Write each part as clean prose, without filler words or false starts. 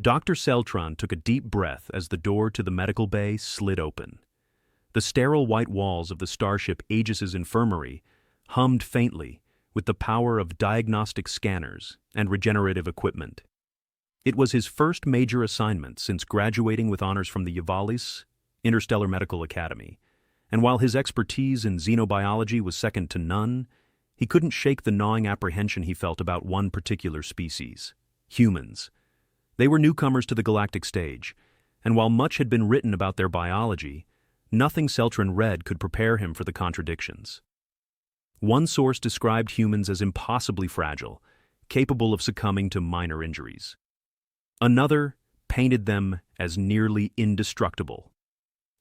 Dr. Celtron took a deep breath as the door to the medical bay slid open. The sterile white walls of the starship Aegis's infirmary hummed faintly with the power of diagnostic scanners and regenerative equipment. It was his first major assignment since graduating with honors from the Yavalis Interstellar Medical Academy, and while his expertise in xenobiology was second to none, he couldn't shake the gnawing apprehension he felt about one particular species: humans. They were newcomers to the galactic stage, and while much had been written about their biology, nothing Celtron read could prepare him for the contradictions. One source described humans as impossibly fragile, capable of succumbing to minor injuries. Another painted them as nearly indestructible,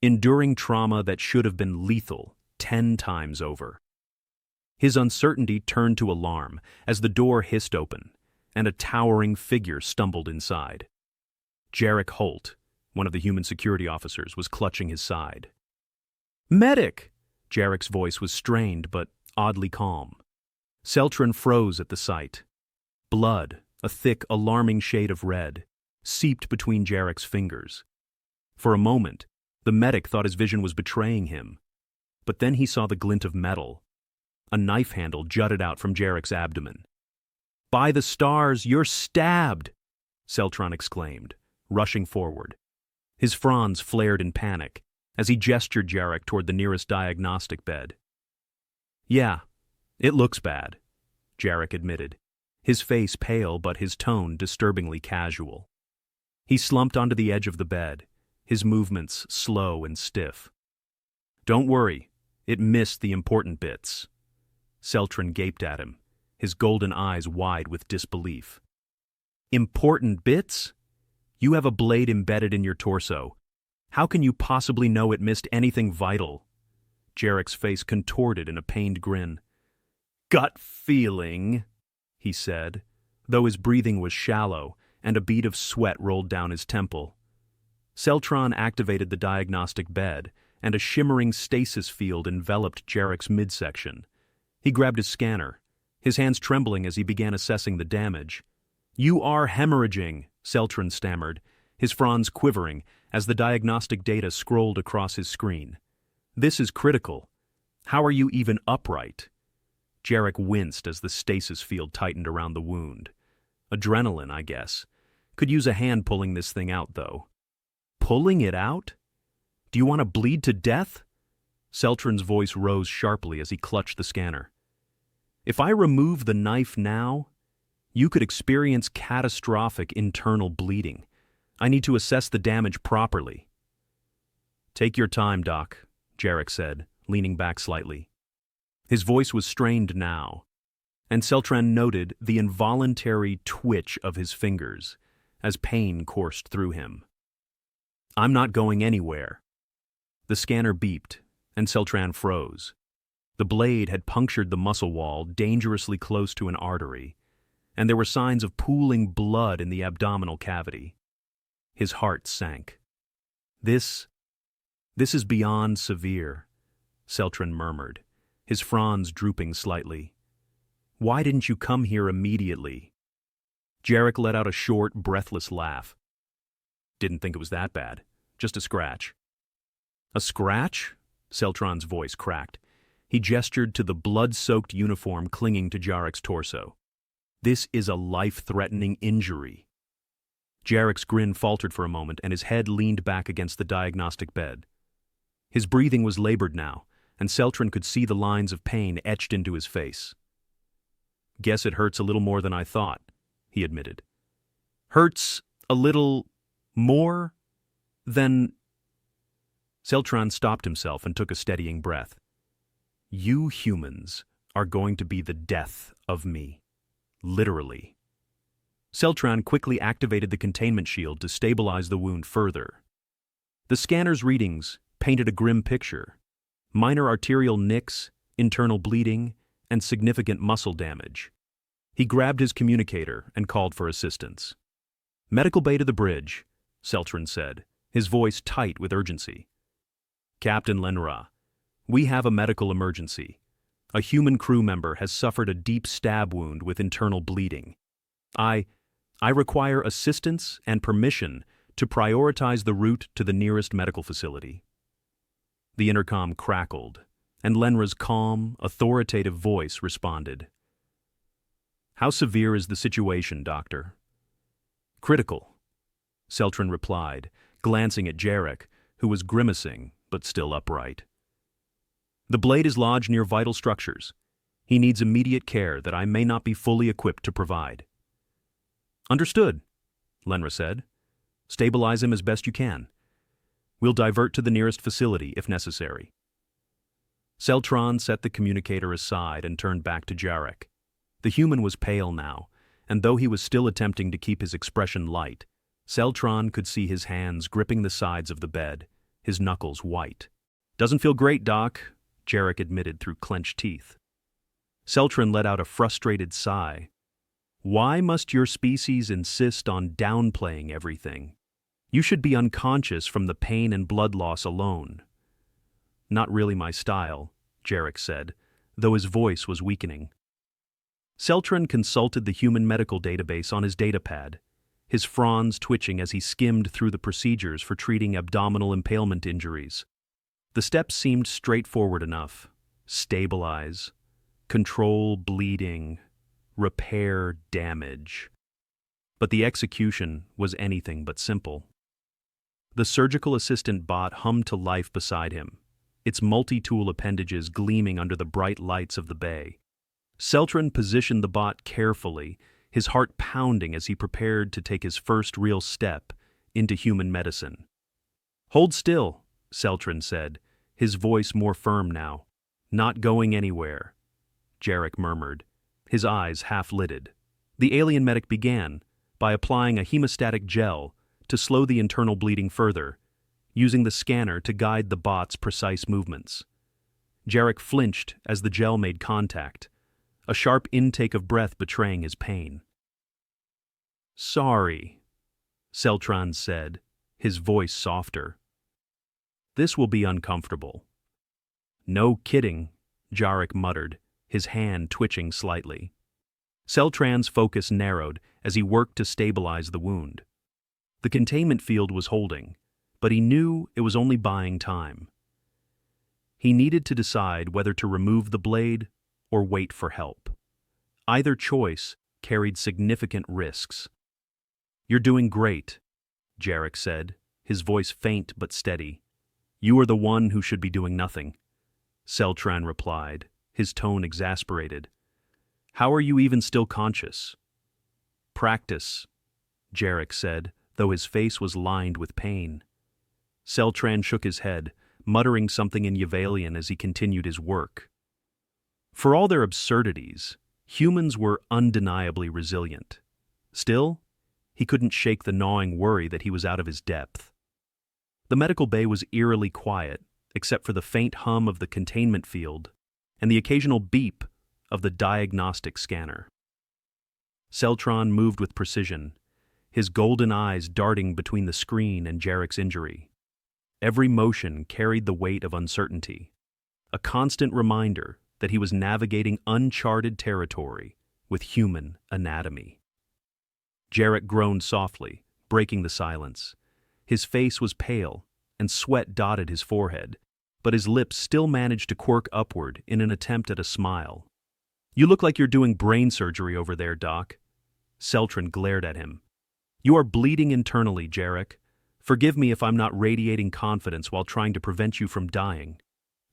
enduring trauma that should have been lethal 10 times over. His uncertainty turned to alarm as the door hissed open, and a towering figure stumbled inside. Jarek Holt, one of the human security officers, was clutching his side. "Medic!" Jarek's voice was strained but oddly calm. Celtron froze at the sight. Blood, a thick, alarming shade of red, seeped between Jarek's fingers. For a moment, the medic thought his vision was betraying him, but then he saw the glint of metal. A knife handle jutted out from Jarek's abdomen. "By the stars, you're stabbed!" Celtron exclaimed, rushing forward. His fronds flared in panic as he gestured Jarek toward the nearest diagnostic bed. "Yeah, it looks bad," Jarek admitted, his face pale but his tone disturbingly casual. He slumped onto the edge of the bed, his movements slow and stiff. "Don't worry, it missed the important bits." Celtron gaped at him, his golden eyes wide with disbelief. "Important bits? You have a blade embedded in your torso. How can you possibly know it missed anything vital?" Jarek's face contorted in a pained grin. "Gut feeling," he said, though his breathing was shallow and a bead of sweat rolled down his temple. Celtron activated the diagnostic bed, and a shimmering stasis field enveloped Jarek's midsection. He grabbed his scanner, his hands trembling as he began assessing the damage. "You are hemorrhaging," Celtron stammered, his fronds quivering as the diagnostic data scrolled across his screen. "This is critical. How are you even upright?" Jarek winced as the stasis field tightened around the wound. Adrenaline, I guess. Could use a hand pulling this thing out, though. "Pulling it out? Do you want to bleed to death?" Celtron's voice rose sharply as he clutched the scanner. "If I remove the knife now, you could experience catastrophic internal bleeding. I need to assess the damage properly." "Take your time, Doc," Jarek said, leaning back slightly. His voice was strained now, and Celtron noted the involuntary twitch of his fingers as pain coursed through him. "I'm not going anywhere." The scanner beeped, and Celtron froze. The blade had punctured the muscle wall dangerously close to an artery, and there were signs of pooling blood in the abdominal cavity. His heart sank. This is beyond severe," Celtron murmured, his fronds drooping slightly. "Why didn't you come here immediately?" Jarek let out a short, breathless laugh. "Didn't think it was that bad. Just a scratch." "A scratch?" Celtron's voice cracked. He gestured to the blood-soaked uniform clinging to Jarek's torso. "This is a life-threatening injury." Jarek's grin faltered for a moment, and his head leaned back against the diagnostic bed. His breathing was labored now, and Celtron could see the lines of pain etched into his face. "Guess it hurts a little more than I thought," he admitted. "Hurts a little more than—" Celtron stopped himself and took a steadying breath. "You humans are going to be the death of me. Literally." Celtron quickly activated the containment shield to stabilize the wound further. The scanner's readings painted a grim picture: minor arterial nicks, internal bleeding, and significant muscle damage. He grabbed his communicator and called for assistance. "Medical bay to the bridge," Celtron said, his voice tight with urgency. "Captain Lenra, we have a medical emergency. A human crew member has suffered a deep stab wound with internal bleeding. I I require assistance and permission to prioritize the route to the nearest medical facility. The intercom crackled, and Lenra's calm, authoritative voice responded. How severe is the situation, Doctor? Critical, Celtran replied, glancing at Jarek, who was grimacing but still upright. The blade is lodged near vital structures. He needs immediate care that I may not be fully equipped to provide. Understood, Lenra said. Stabilize him as best you can. We'll divert to the nearest facility if necessary. Celtran set the communicator aside and turned back to Jarek. The human was pale now, and though he was still attempting to keep his expression light, Celtran could see his hands gripping the sides of the bed, his knuckles white. Doesn't feel great, Doc, Jarek admitted through clenched teeth. Celtran let out a frustrated sigh. Why must your species insist on downplaying everything? You should be unconscious from the pain and blood loss alone. Not really my style, Jarek said, though his voice was weakening. Celtran consulted the human medical database on his datapad, his fronds twitching as he skimmed through the procedures for treating abdominal impalement injuries. The steps seemed straightforward enough. Stabilize, control bleeding, repair damage. But the execution was anything but simple. The surgical assistant bot hummed to life beside him, its multi-tool appendages gleaming under the bright lights of the bay. Celtran positioned the bot carefully, his heart pounding as he prepared to take his first real step into human medicine. Hold still, Celtran said, his voice more firm now. Not going anywhere, Jarek murmured, his eyes half-lidded. The alien medic began by applying a hemostatic gel to slow the internal bleeding further, using the scanner to guide the bot's precise movements. Jarek flinched as the gel made contact, a sharp intake of breath betraying his pain. Sorry, Celtran said, his voice softer. This will be uncomfortable. No kidding, Jarek muttered, his hand twitching slightly. Celtran's focus narrowed as he worked to stabilize the wound. The containment field was holding, but he knew it was only buying time. He needed to decide whether to remove the blade or wait for help. Either choice carried significant risks. You're doing great, Jarek said, his voice faint but steady. You are the one who should be doing nothing, Celtran replied, his tone exasperated. How are you even still conscious? Practice, Jarek said, though his face was lined with pain. Celtran shook his head, muttering something in Yavalian as he continued his work. For all their absurdities, humans were undeniably resilient. Still, he couldn't shake the gnawing worry that he was out of his depth. The medical bay was eerily quiet, except for the faint hum of the containment field and the occasional beep of the diagnostic scanner. Celtran moved with precision, his golden eyes darting between the screen and Jarek's injury. Every motion carried the weight of uncertainty, a constant reminder that he was navigating uncharted territory with human anatomy. Jarek groaned softly, breaking the silence. His face was pale, and sweat dotted his forehead, but his lips still managed to quirk upward in an attempt at a smile. You look like you're doing brain surgery over there, Doc. Celtran glared at him. You are bleeding internally, Jarek. Forgive me if I'm not radiating confidence while trying to prevent you from dying.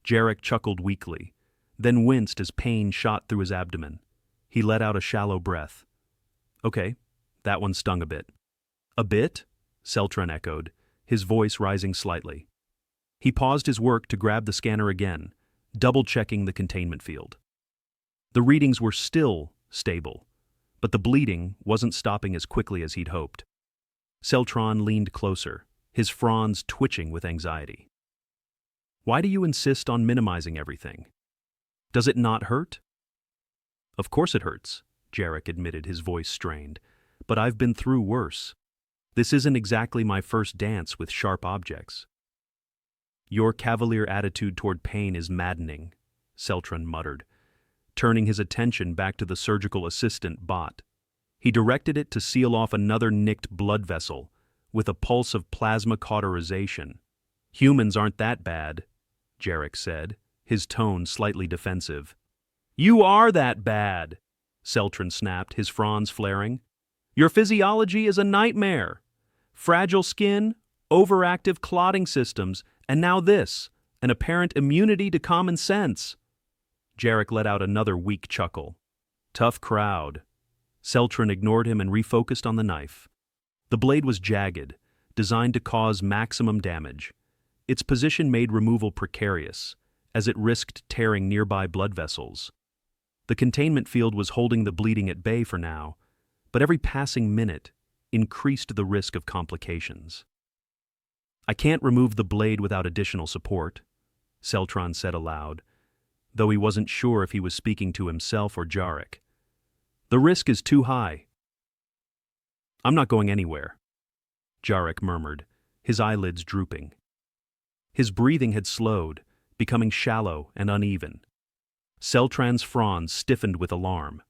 Jarek chuckled weakly, then winced as pain shot through his abdomen. He let out a shallow breath. Okay, that one stung a bit. A bit? Celtran echoed, his voice rising slightly. He paused his work to grab the scanner again, double-checking the containment field. The readings were still stable, but the bleeding wasn't stopping as quickly as he'd hoped. Celtran leaned closer, his fronds twitching with anxiety. Why do you insist on minimizing everything? Does it not hurt? Of course it hurts, Jarek admitted, his voice strained, but I've been through worse. This isn't exactly my first dance with sharp objects. Your cavalier attitude toward pain is maddening, Celtran muttered, turning his attention back to the surgical assistant bot. He directed it to seal off another nicked blood vessel, with a pulse of plasma cauterization. "Humans aren't that bad," Jarek said, his tone slightly defensive. "You are that bad," Celtran snapped, his fronds flaring. "Your physiology is a nightmare. Fragile skin, overactive clotting systems, and now this, an apparent immunity to common sense." Jarek let out another weak chuckle. "Tough crowd." Celtran ignored him and refocused on the knife. The blade was jagged, designed to cause maximum damage. Its position made removal precarious, as it risked tearing nearby blood vessels. The containment field was holding the bleeding at bay for now, but every passing minute increased the risk of complications. "I can't remove the blade without additional support," Celtran said aloud, though he wasn't sure if he was speaking to himself or Jarek. "The risk is too high." "I'm not going anywhere," Jarek murmured, his eyelids drooping. His breathing had slowed, becoming shallow and uneven. Celtran's fronds stiffened with alarm.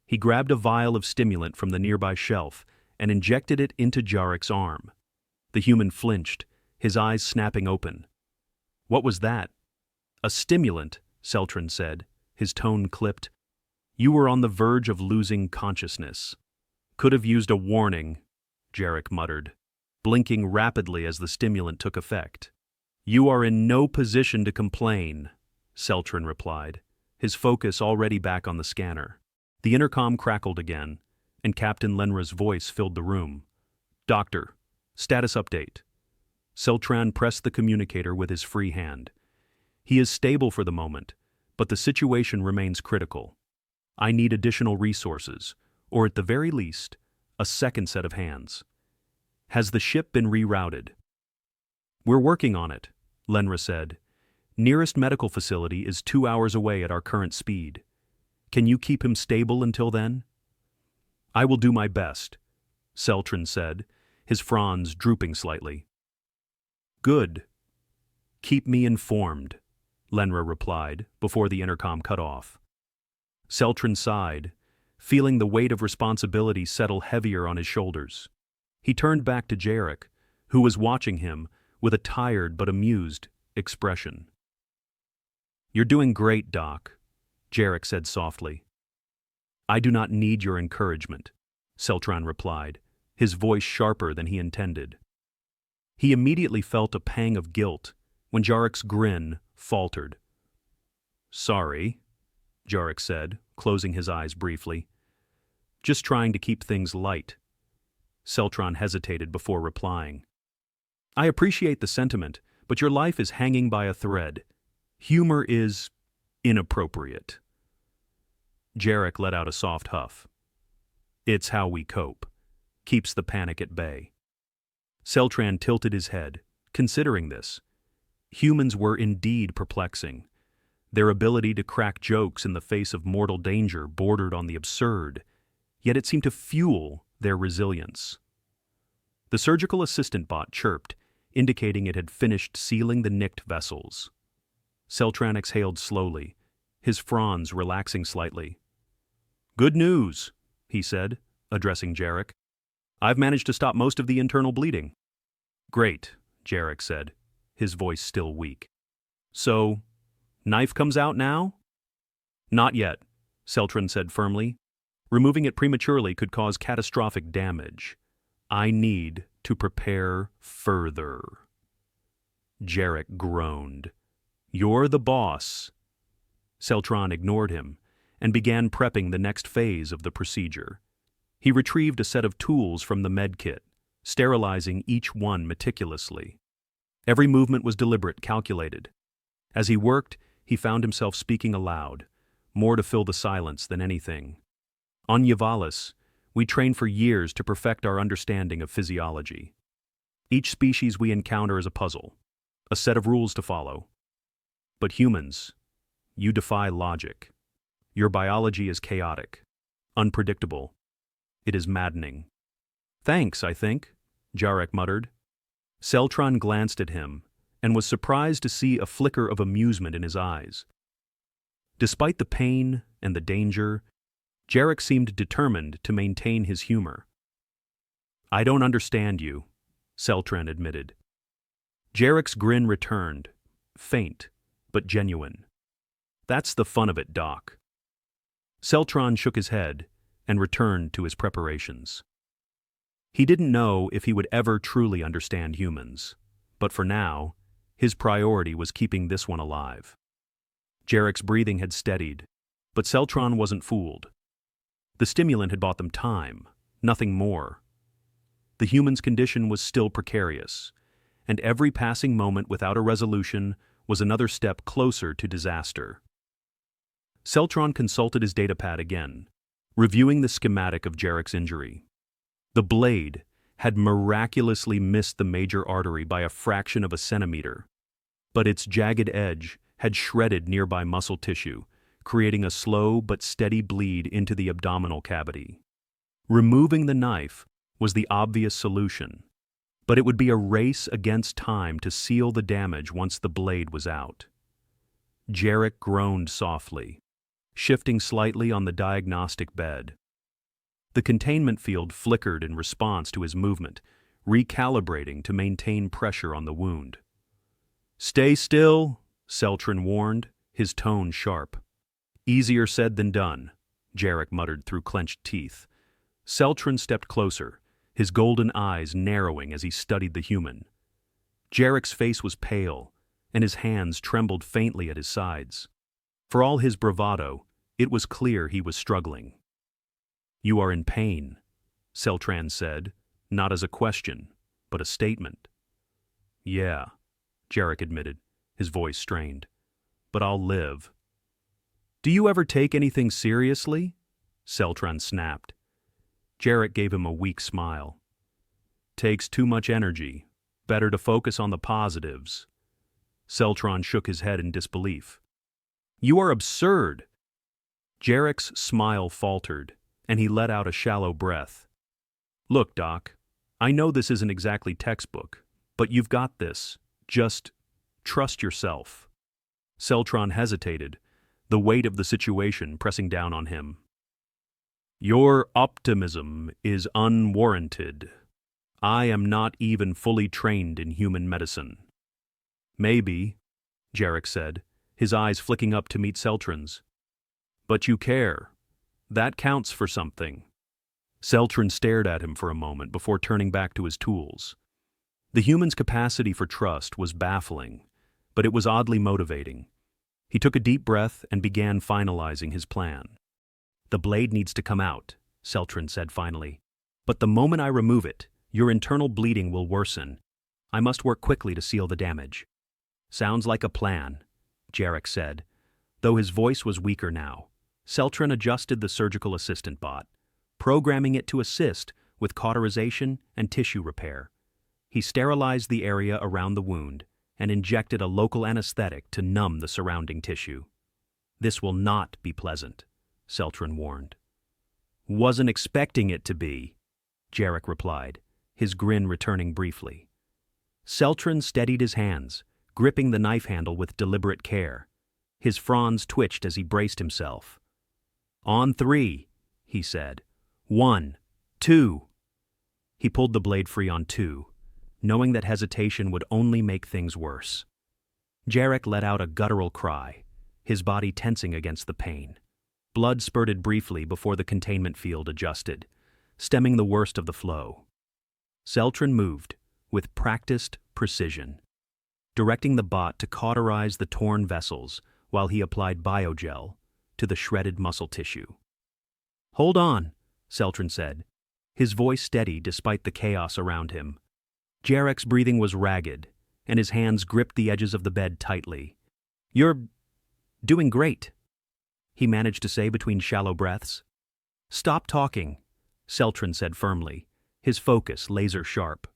He grabbed a vial of stimulant from the nearby shelf and injected it into Jarek's arm. The human flinched, his eyes snapping open. "What was that?" "A stimulant," Celtran said, his tone clipped. "You were on the verge of losing consciousness." "Could have used a warning," Jarek muttered, blinking rapidly as the stimulant took effect. "You are in no position to complain," Celtran replied, his focus already back on the scanner. The intercom crackled again, and Captain Lenra's voice filled the room. "Doctor, status update." Celtran pressed the communicator with his free hand. "He is stable for the moment, but the situation remains critical. I need additional resources, or at the very least, a second set of hands. Has the ship been rerouted?" "We're working on it," Lenra said. "Nearest medical facility is 2 hours away at our current speed. Can you keep him stable until then?" "I will do my best," Celtran said, his fronds drooping slightly. "Good. Keep me informed," Lenra replied before the intercom cut off. Celtran sighed, feeling the weight of responsibility settle heavier on his shoulders. He turned back to Jarek, who was watching him with a tired but amused expression. "You're doing great, Doc," Jarek said softly. "I do not need your encouragement," Celtran replied, his voice sharper than he intended. He immediately felt a pang of guilt when Jarek's grin faltered. "Sorry," Jarek said, closing his eyes briefly. "Just trying to keep things light." Celtran hesitated before replying. "I appreciate the sentiment, but your life is hanging by a thread. Humor is inappropriate." Jarek let out a soft huff. "It's how we cope. Keeps the panic at bay." Celtran tilted his head, considering this. Humans were indeed perplexing. Their ability to crack jokes in the face of mortal danger bordered on the absurd, yet it seemed to fuel their resilience. The surgical assistant bot chirped, indicating it had finished sealing the nicked vessels. Celtran exhaled slowly, his fronds relaxing slightly. "Good news," he said, addressing Jarek. "I've managed to stop most of the internal bleeding." "Great," Jarek said, his voice still weak. "So, knife comes out now?" "Not yet," Celtran said firmly. "Removing it prematurely could cause catastrophic damage. I need to prepare further." Jarek groaned. "You're the boss." Celtran ignored him and began prepping the next phase of the procedure. He retrieved a set of tools from the med kit, sterilizing each one meticulously. Every movement was deliberate, calculated. As he worked, he found himself speaking aloud, more to fill the silence than anything. "On Yavalis, we train for years to perfect our understanding of physiology. Each species we encounter is a puzzle, a set of rules to follow. But humans, you defy logic. Your biology is chaotic, unpredictable. It is maddening." "Thanks, I think," Jarek muttered. Celtran glanced at him and was surprised to see a flicker of amusement in his eyes. Despite the pain and the danger, Jarek seemed determined to maintain his humor. "I don't understand you," Celtran admitted. Jarek's grin returned, faint, but genuine. "That's the fun of it, Doc." Celtran shook his head and returned to his preparations. He didn't know if he would ever truly understand humans, but for now, his priority was keeping this one alive. Jarek's breathing had steadied, but Celtran wasn't fooled. The stimulant had bought them time, nothing more. The human's condition was still precarious, and every passing moment without a resolution was another step closer to disaster. Celtran consulted his datapad again, reviewing the schematic of Jarek's injury. The blade had miraculously missed the major artery by a fraction of a centimeter, but its jagged edge had shredded nearby muscle tissue, creating a slow but steady bleed into the abdominal cavity. Removing the knife was the obvious solution, but it would be a race against time to seal the damage once the blade was out. Jarek groaned softly, shifting slightly on the diagnostic bed. The containment field flickered in response to his movement, recalibrating to maintain pressure on the wound. "Stay still," Celtran warned, his tone sharp. "Easier said than done," Jarek muttered through clenched teeth. Celtran stepped closer, his golden eyes narrowing as he studied the human. Jarek's face was pale, and his hands trembled faintly at his sides. For all his bravado, it was clear he was struggling. "You are in pain," Celtran said, not as a question, but a statement. "Yeah," Jarek admitted, his voice strained. "But I'll live." "Do you ever take anything seriously?" Celtran snapped. Jarek gave him a weak smile. "Takes too much energy. Better to focus on the positives." Celtran shook his head in disbelief. "You are absurd." Jarek's smile faltered, and he let out a shallow breath. "Look, Doc, I know this isn't exactly textbook, but you've got this. Just trust yourself." Celtran hesitated, the weight of the situation pressing down on him. "Your optimism is unwarranted. I am not even fully trained in human medicine." "Maybe," Jarek said, his eyes flicking up to meet Celtran's. "But you care. That counts for something." Celtran stared at him for a moment before turning back to his tools. The human's capacity for trust was baffling, but it was oddly motivating. He took a deep breath and began finalizing his plan. "The blade needs to come out," Celtran said finally. "But the moment I remove it, your internal bleeding will worsen. I must work quickly to seal the damage." "Sounds like a plan," Jarek said, though his voice was weaker now. Celtran adjusted the surgical assistant bot, programming it to assist with cauterization and tissue repair. He sterilized the area around the wound and injected a local anesthetic to numb the surrounding tissue. "This will not be pleasant," Celtran warned. "Wasn't expecting it to be," Jarek replied, his grin returning briefly. Celtran steadied his hands, gripping the knife handle with deliberate care. His fronds twitched as he braced himself. "On 3, he said. 1, 2. He pulled the blade free on 2, knowing that hesitation would only make things worse. Jarek let out a guttural cry, his body tensing against the pain. Blood spurted briefly before the containment field adjusted, stemming the worst of the flow. Celtran moved, with practiced precision, directing the bot to cauterize the torn vessels while he applied biogel to the shredded muscle tissue. "Hold on," Celtran said, his voice steady despite the chaos around him. Jarek's breathing was ragged, and his hands gripped the edges of the bed tightly. "You're doing great," he managed to say between shallow breaths. "Stop talking," Celtran said firmly, his focus laser-sharp.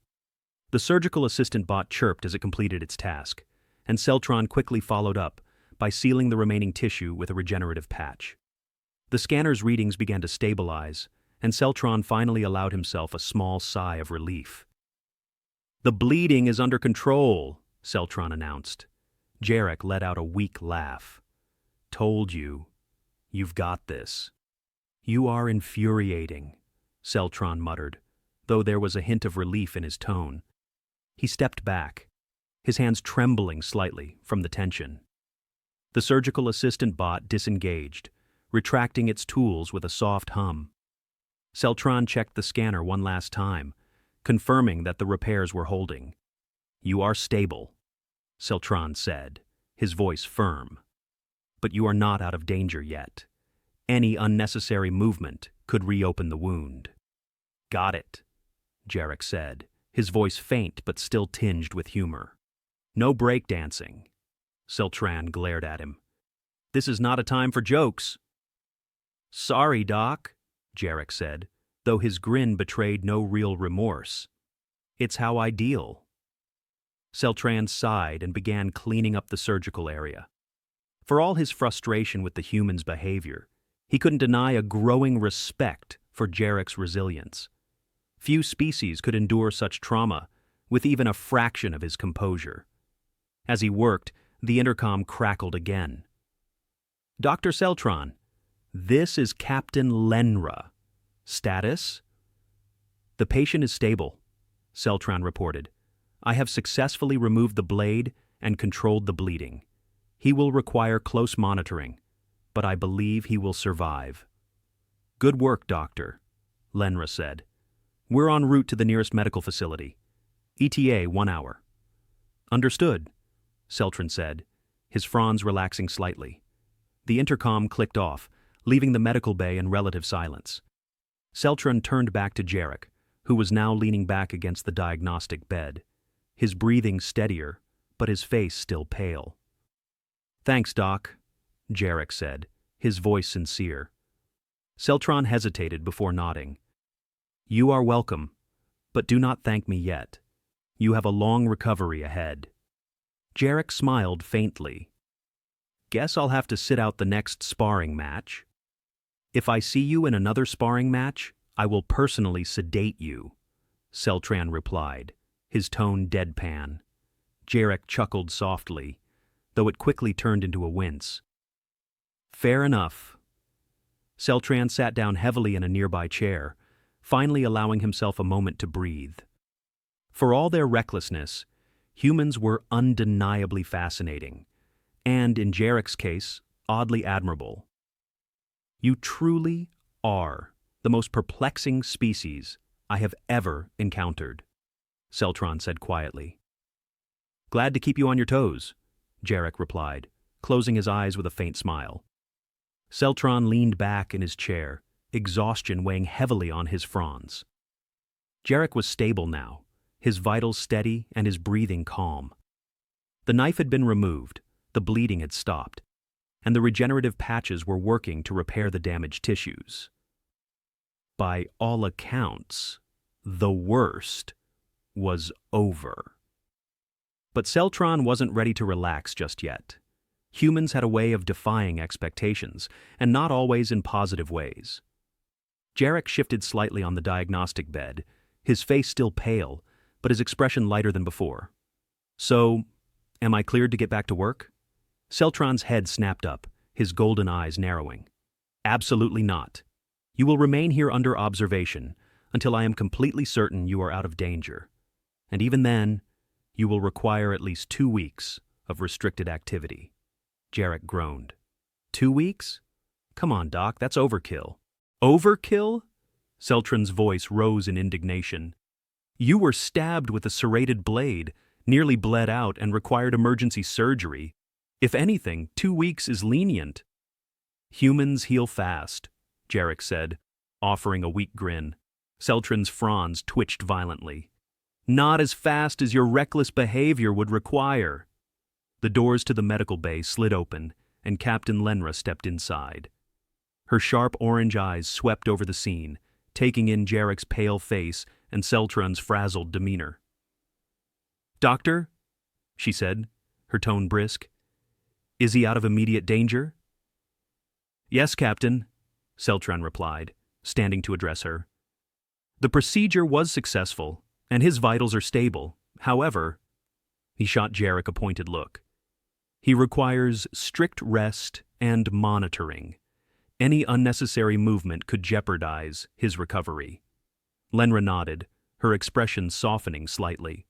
The surgical assistant bot chirped as it completed its task, and Celtran quickly followed up by sealing the remaining tissue with a regenerative patch. The scanner's readings began to stabilize, and Celtran finally allowed himself a small sigh of relief. "The bleeding is under control," Celtran announced. Jarek let out a weak laugh. "Told you. You've got this." You are infuriating, Celtron muttered, though there was a hint of relief in his tone. He stepped back, his hands trembling slightly from the tension. The surgical assistant bot disengaged, retracting its tools with a soft hum. Celtron checked the scanner one last time, confirming that the repairs were holding. You are stable, Celtron said, his voice firm. But you are not out of danger yet. Any unnecessary movement could reopen the wound. Got it, Jarek said, his voice faint but still tinged with humor. No breakdancing. Celtran glared at him. This is not a time for jokes. Sorry, Doc, Jarek said, though his grin betrayed no real remorse. It's how I deal. Celtran sighed and began cleaning up the surgical area. For all his frustration with the human's behavior, he couldn't deny a growing respect for Jarek's resilience. Few species could endure such trauma with even a fraction of his composure. As he worked, the intercom crackled again. Dr. Celtron, this is Captain Lenra. Status? The patient is stable, Celtron reported. I have successfully removed the blade and controlled the bleeding. He will require close monitoring, but I believe he will survive. Good work, Doctor, Lenra said. We're en route to the nearest medical facility. ETA 1 hour. Understood, Celtron said, his fronds relaxing slightly. The intercom clicked off, leaving the medical bay in relative silence. Celtron turned back to Jarek, who was now leaning back against the diagnostic bed, his breathing steadier, but his face still pale. Thanks, Doc, Jarek said, his voice sincere. Celtron hesitated before nodding. You are welcome, but do not thank me yet. You have a long recovery ahead. Jarek smiled faintly. Guess I'll have to sit out the next sparring match. If I see you in another sparring match, I will personally sedate you, Celtran replied, his tone deadpan. Jarek chuckled softly, though it quickly turned into a wince. Fair enough. Celtran sat down heavily in a nearby chair, finally allowing himself a moment to breathe. For all their recklessness, humans were undeniably fascinating, and in Jarek's case, oddly admirable. You truly are the most perplexing species I have ever encountered, Celtron said quietly. Glad to keep you on your toes, Jarek replied, closing his eyes with a faint smile. Celtron leaned back in his chair, exhaustion weighing heavily on his fronds. Jarek was stable now, his vitals steady and his breathing calm. The knife had been removed, the bleeding had stopped, and the regenerative patches were working to repair the damaged tissues. By all accounts, the worst was over. But Celtron wasn't ready to relax just yet. Humans had a way of defying expectations, and not always in positive ways. Jarek shifted slightly on the diagnostic bed, his face still pale, but his expression lighter than before. So, am I cleared to get back to work? Celtron's head snapped up, his golden eyes narrowing. Absolutely not. You will remain here under observation until I am completely certain you are out of danger. And even then, you will require at least 2 weeks of restricted activity. Jarek groaned. 2 weeks? Come on, Doc, that's overkill. Overkill? Celtron's voice rose in indignation. You were stabbed with a serrated blade, nearly bled out, and required emergency surgery. If anything, 2 weeks is lenient. Humans heal fast, Jarek said, offering a weak grin. Celtron's fronds twitched violently. Not as fast as your reckless behavior would require. The doors to the medical bay slid open, and Captain Lenra stepped inside. Her sharp orange eyes swept over the scene, taking in Jarek's pale face and Celtron's frazzled demeanor. Doctor, she said, her tone brisk. Is he out of immediate danger? Yes, Captain, Celtron replied, standing to address her. The procedure was successful, and his vitals are stable. However, he shot Jarek a pointed look. He requires strict rest and monitoring. Any unnecessary movement could jeopardize his recovery. Lenra nodded, her expression softening slightly.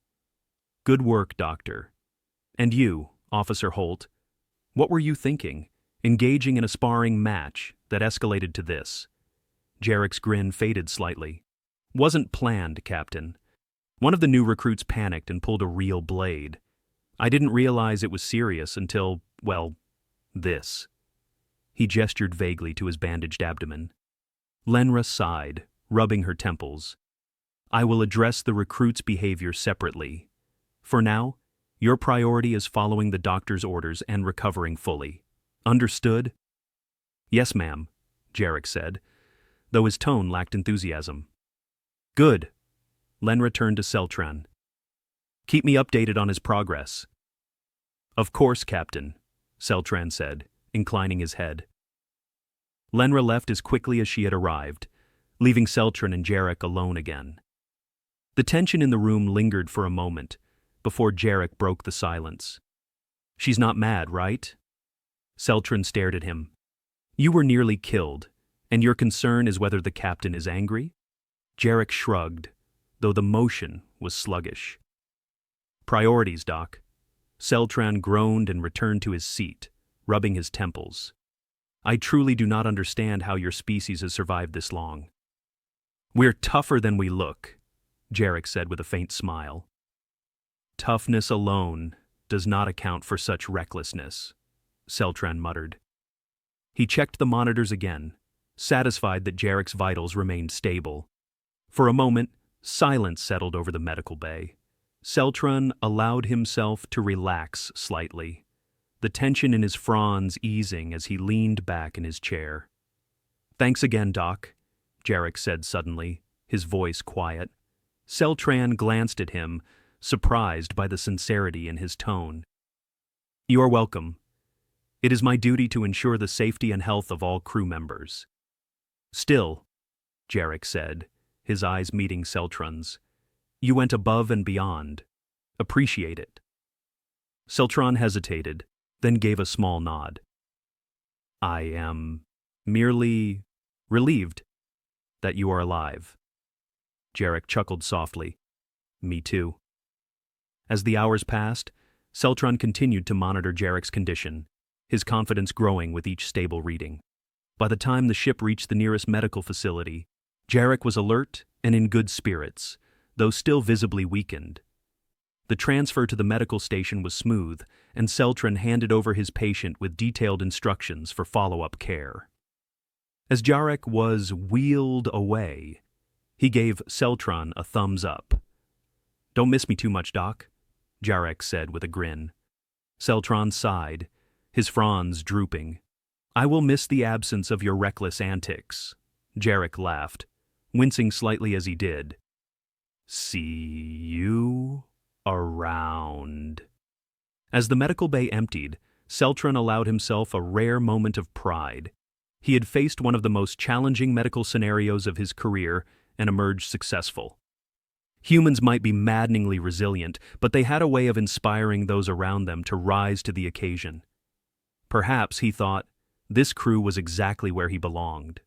Good work, Doctor. And you, Officer Holt, what were you thinking, engaging in a sparring match that escalated to this? Jarek's grin faded slightly. Wasn't planned, Captain. One of the new recruits panicked and pulled a real blade. I didn't realize it was serious until, well, this. He gestured vaguely to his bandaged abdomen. Lenra sighed, rubbing her temples. I will address the recruit's behavior separately. For now, your priority is following the doctor's orders and recovering fully. Understood? Yes, ma'am, Jarek said, though his tone lacked enthusiasm. Good. Lenra turned to Celtran. Keep me updated on his progress. Of course, Captain, Celtran said, inclining his head. Lenra left as quickly as she had arrived, leaving Celtran and Jarek alone again. The tension in the room lingered for a moment, before Jarek broke the silence. She's not mad, right? Celtran stared at him. You were nearly killed, and your concern is whether the captain is angry? Jarek shrugged, though the motion was sluggish. Priorities, Doc. Celtran groaned and returned to his seat, rubbing his temples. I truly do not understand how your species has survived this long. We're tougher than we look, Jarek said with a faint smile. Toughness alone does not account for such recklessness, Celtran muttered. He checked the monitors again, satisfied that Jarek's vitals remained stable. For a moment, silence settled over the medical bay. Celtran allowed himself to relax slightly, the tension in his fronds easing as he leaned back in his chair. Thanks again, Doc, Jarek said suddenly, his voice quiet. Celtran glanced at him, surprised by the sincerity in his tone. You are welcome. It is my duty to ensure the safety and health of all crew members. Still, Jarek said, his eyes meeting Celtran's, you went above and beyond. Appreciate it. Celtran hesitated, then gave a small nod. I am merely relieved that you are alive. Jarek chuckled softly. Me too. As the hours passed, Celtran continued to monitor Jarek's condition, his confidence growing with each stable reading. By the time the ship reached the nearest medical facility, Jarek was alert and in good spirits, though still visibly weakened. The transfer to the medical station was smooth, and Celtran handed over his patient with detailed instructions for follow-up care. As Jarek was wheeled away, he gave Celtran a thumbs up. Don't miss me too much, Doc, Jarek said with a grin. Celtran sighed, his fronds drooping. I will miss the absence of your reckless antics, Jarek laughed, wincing slightly as he did. See you around. As the medical bay emptied, Celtran allowed himself a rare moment of pride. He had faced one of the most challenging medical scenarios of his career and emerged successful. Humans might be maddeningly resilient, but they had a way of inspiring those around them to rise to the occasion. Perhaps, he thought, this crew was exactly where he belonged.